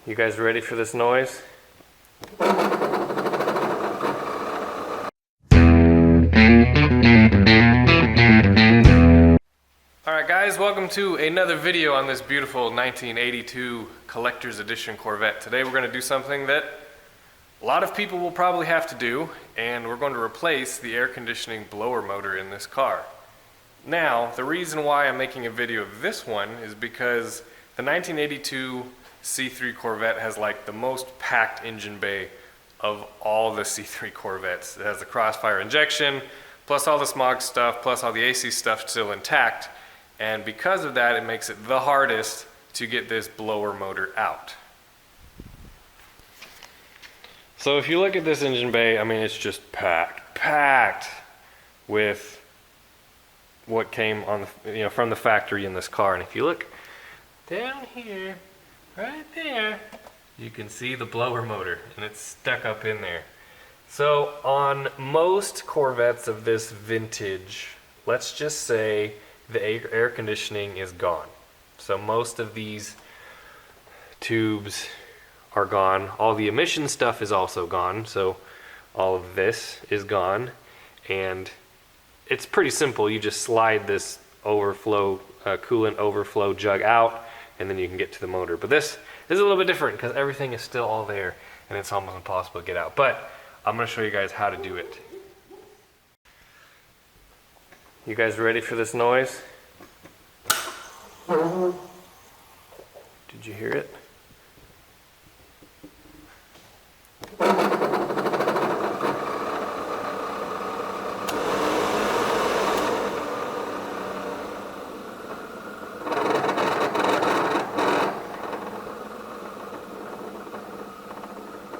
You guys ready for this noise? Alright guys, welcome to another video on this beautiful 1982 Collector's Edition Corvette. Today we're going to do something that a lot of people will probably have to do, and we're going to replace the air conditioning blower motor in this car. Now, the reason why I'm making a video of this one is because the 1982 C3 Corvette has like the most packed engine bay of all the C3 Corvettes. It has the crossfire injection, plus all the smog stuff, plus all the AC stuff still intact. And because of that, it makes it the hardest to get this blower motor out. So if you look at this engine bay, I mean, it's just packed with what came on the, from the factory in this car. And if you look down here, right there, you can see the blower motor, and it's stuck up in there. So on most Corvettes of this vintage, let's just say the air conditioning is gone. So most of these tubes are gone. All the emission stuff is also gone. So all of this is gone. And it's pretty simple. You just slide this overflow, coolant overflow jug out, and then you can get to the motor. But this is a little bit different because everything is still all there and it's almost impossible to get out. But I'm going to show you guys how to do it. You guys ready for this noise? Did you hear it?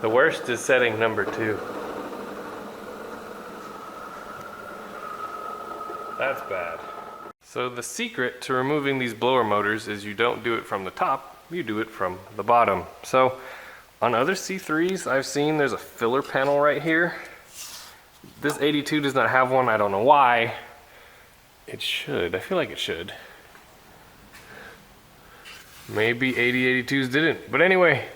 The worst is setting number 2. That's bad. So the secret to removing these blower motors is you don't do it from the top, you do it from the bottom. So on other C3s I've seen there's a filler panel right here. This 82 does not have one, I don't know why. It should, I feel like it should. Maybe 8082s didn't, but anyway.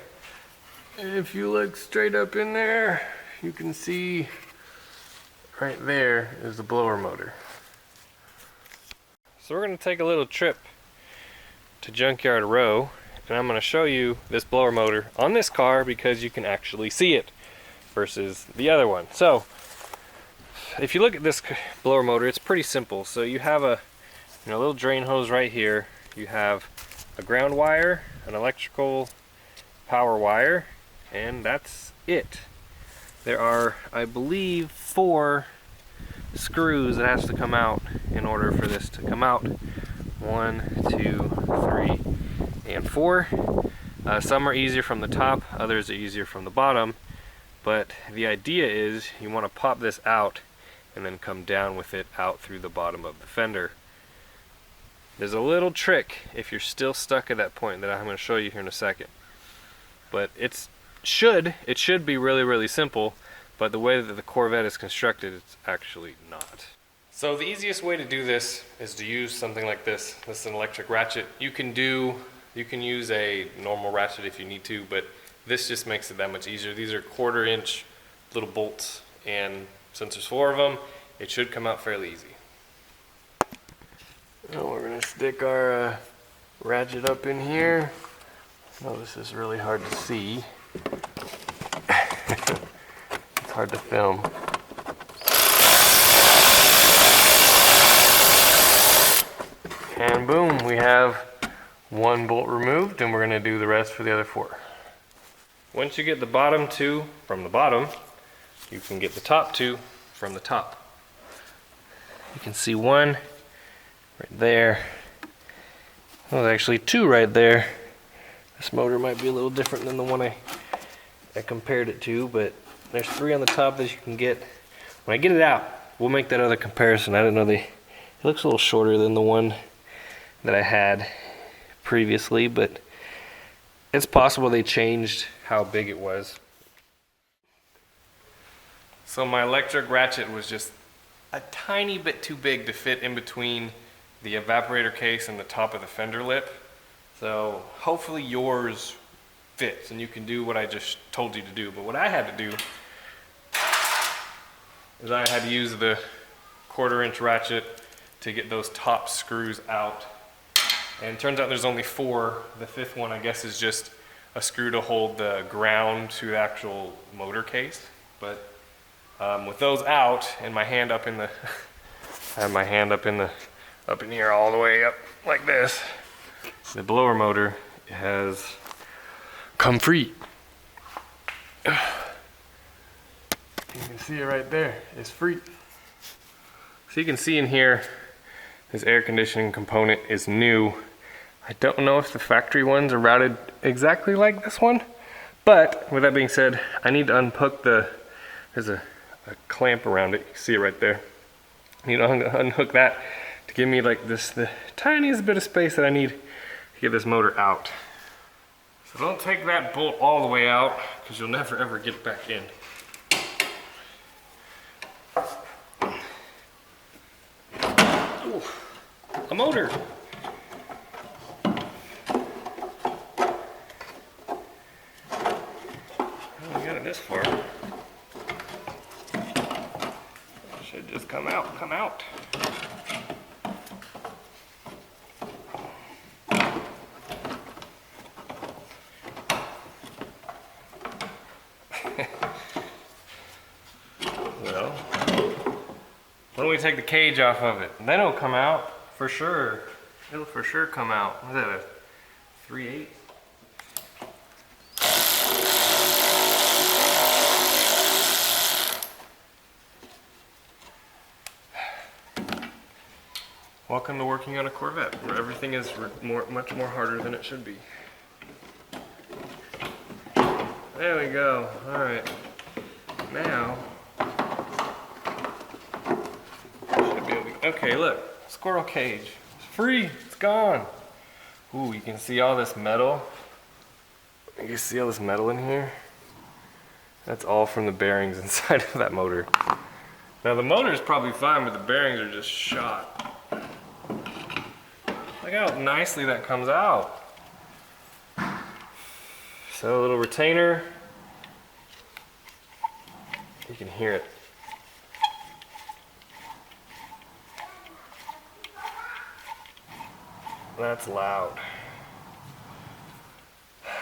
If you look straight up in there, you can see right there is the blower motor. So we're going to take a little trip to Junkyard Row, and I'm going to show you this blower motor on this car because you can actually see it versus the other one. So if you look at this blower motor, it's pretty simple. So you have a little drain hose right here. You have a ground wire, an electrical power wire, and that's it. There are, I believe, 4 screws that has to come out in order for this to come out. 1, 2, 3, and 4. Some are easier from the top, others are easier from the bottom, but the idea is you want to pop this out and then come down with it out through the bottom of the fender. There's a little trick if you're still stuck at that point that I'm going to show you here in a second. But it should be really simple, but the way that the Corvette is constructed, it's actually not. So the easiest way to do this is to use something like this. This is an electric ratchet. You can use a normal ratchet if you need to, but this just makes it that much easier. These are 1/4 inch little bolts, and since there's 4 of them, it should come out fairly easy. Now we're gonna stick our ratchet up in here. Oh, this is really hard to see. It's hard to film. And boom, we have 1 bolt removed, and we're going to do the rest for the other 4. Once you get the bottom 2 from the bottom, you can get the top 2 from the top. You can see 1 right there. Well, there's actually 2 right there. This motor might be a little different than the one I compared it to, but there's 3 on the top that you can get. When I get it out, we'll make that other comparison. I didn't know it looks a little shorter than the one that I had previously, but it's possible they changed how big it was. So my electric ratchet was just a tiny bit too big to fit in between the evaporator case and the top of the fender lip. So hopefully yours fits and you can do what I just told you to do. But what I had to do is I had to use the 1/4-inch ratchet to get those top screws out. And it turns out there's only 4. The 5th one, I guess, is just a screw to hold the ground to the actual motor case. But with those out and my hand up in the, I have my hand up in here all the way up like this, the blower motor has come free. You can see it right there, it's free. So you can see in here, this air conditioning component is new. I don't know if the factory ones are routed exactly like this one, but with that being said, I need to unhook there's a clamp around it. You can see it right there. I need to unhook that to give me like the tiniest bit of space that I need to get this motor out. So don't take that bolt all the way out because you'll never ever get it back in. Ooh, a motor. Well, we got it this far. Should just come out, come out. Well, when we take the cage off of it, then it'll come out for sure. It'll for sure come out. What is that, a 3/8? Welcome to working on a Corvette, where everything is much more harder than it should be. There we go. All right. Now, should be able to, okay, look, squirrel cage. It's free. It's gone. Ooh, you can see all this metal. You can see all this metal in here. That's all from the bearings inside of that motor. Now the motor is probably fine, but the bearings are just shot. Look how nicely that comes out. So a little retainer. You can hear it. That's loud.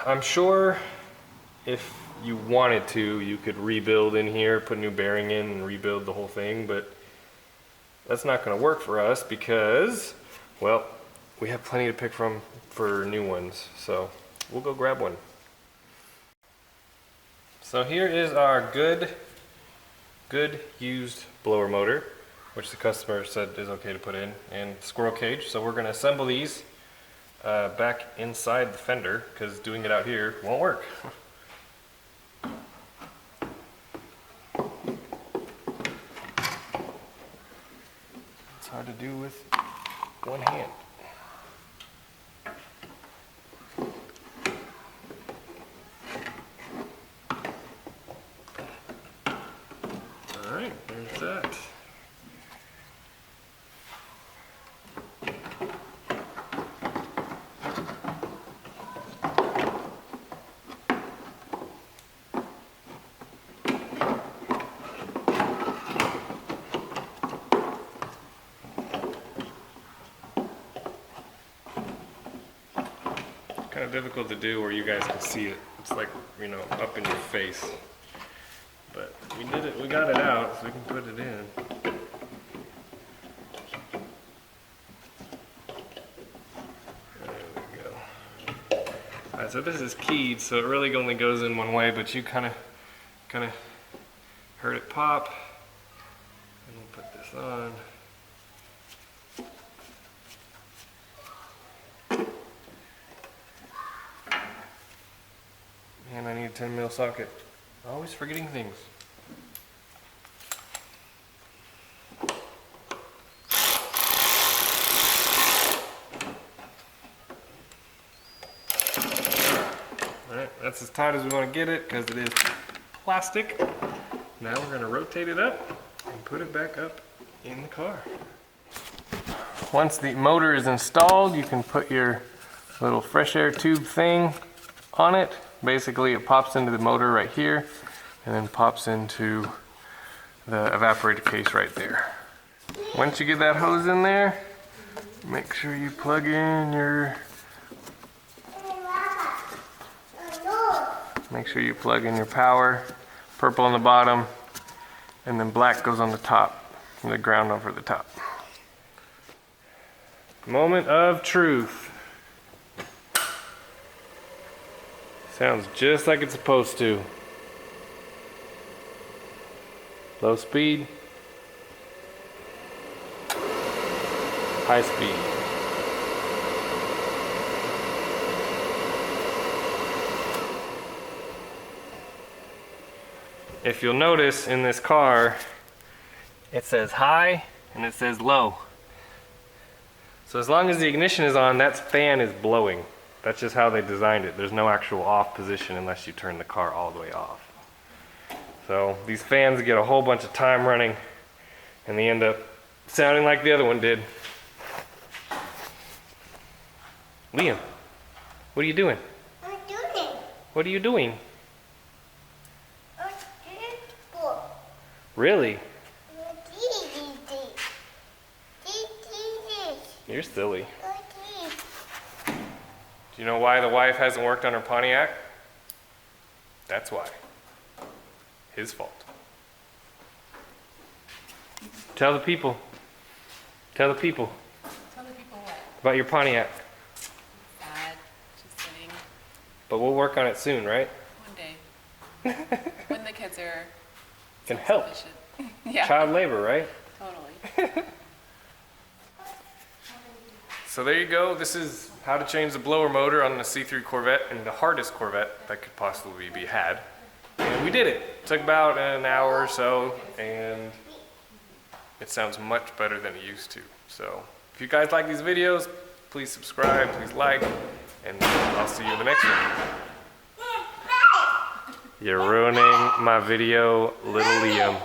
I'm sure if you wanted to, you could rebuild in here, put a new bearing in and rebuild the whole thing, but that's not going to work for us because, well, we have plenty to pick from for new ones, so we'll go grab one. So here is our good used blower motor, which the customer said is okay to put in, and squirrel cage. So we're going to assemble these back inside the fender because doing it out here won't work. It's hard to do with one hand. Alright, there's that. Kind of difficult to do where you guys can see it. It's like, you know, up in your face. But we did it, we got it out, so we can put it in. There we go. Alright, so this is keyed, so it really only goes in one way, but you kind of heard it pop. And we'll put this on. And I need a 10mm socket. Always forgetting things. Alright, that's as tight as we want to get it because it is plastic. Now we're going to rotate it up and put it back up in the car. Once the motor is installed, you can put your little fresh air tube thing on it. Basically, it pops into the motor right here and then pops into the evaporator case right there. Once you get that hose in there, make sure you plug in your power. Purple on the bottom, and then black goes on the top, and the ground over the top. Moment of truth. Sounds just like it's supposed to. Low speed. High speed. If you'll notice in this car, it says high and it says low. So as long as the ignition is on, that fan is blowing. That's just how they designed it. There's no actual off position unless you turn the car all the way off. So these fans get a whole bunch of time running and they end up sounding like the other one did. Liam, what are you doing? I'm doing. What are you doing? Really? You're silly. Do you know why the wife hasn't worked on her Pontiac? That's why. His fault. Tell the people. Tell the people. Tell the people what? About your Pontiac. Bad. Just kidding. But we'll work on it soon, right? One day. When the kids are Can help. sufficient. Yeah. Child labor, right? Totally. So there you go. This is how to change the blower motor on the C3 Corvette, and the hardest Corvette that could possibly be had. And we did it. It took about an hour or so, and it sounds much better than it used to. So if you guys like these videos, please subscribe, please like, and I'll see you in the next one. You're ruining my video, little Liam.